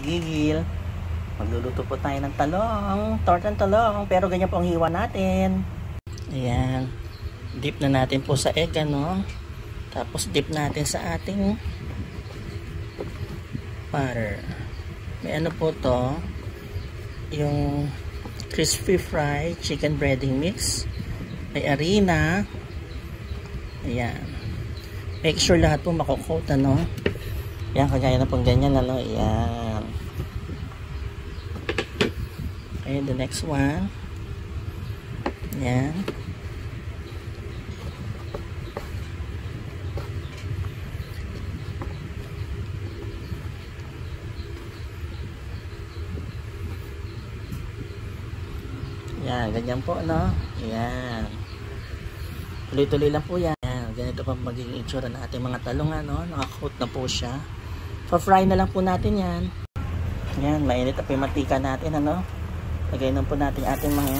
kagigil. Magluluto po tayo ng talong, tortang talong, pero ganyan po ang hiwa natin. Ayan, dip na natin po sa egg, ano. Tapos dip natin sa ating butter. May ano po to, yung crispy fried chicken breading mix. May harina. Ayan. Make sure lahat po makukot, ano. Ayan, kagaya na pong ganyan, ano. Ayan. Okay, the next one. Ayan. Ayan, ganyan po, no? Ayan. Tuloy-tuloy lang po yan. Ayan, ganito pa magiging itsura ng ating mga talong, no? Nakakoat na po siya. Pa-fry na lang po natin yan. Ayan, mainit na po yung mantika natin, ano? Lagay na po natin ating mga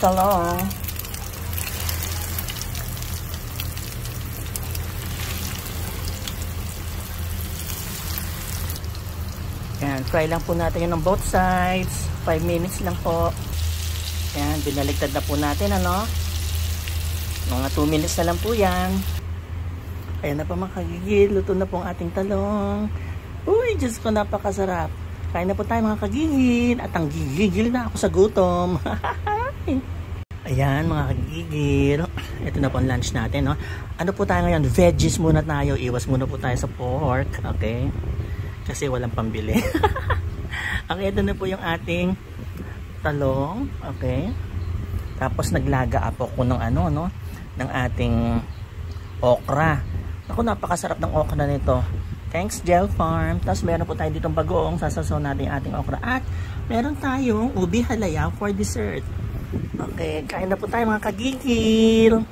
talong. Ayan, fry lang po natin yun on both sides. 5 minutes lang po. Ayan, binaligtad na po natin, ano? Mga 2 minutes na lang po yan. Ayan na po mga kagigil. Luto na po ang ating talong. Uy, Diyos ko, napakasarap. Kain na po tayo mga kagigil. At ang gigigil na ako sa gutom. Ayan mga kagigil. Ito na po ang lunch natin, no? Ano po tayo ngayon? Veggies muna tayo. Iwas muna po tayo sa pork. Okay? Kasi walang pambili. Okay, ito na po yung ating talong. Okay? Tapos naglaga po ko ng ano, no? Ng ating okra. Ako, napakasarap ng okra nito. Thanks, Gel Farm. Tapos meron po tayo ditong bagoong. Sasasaw natin yung ating okra. At meron tayong ubi halaya for dessert. Okay, kain na po tayo mga kagigil.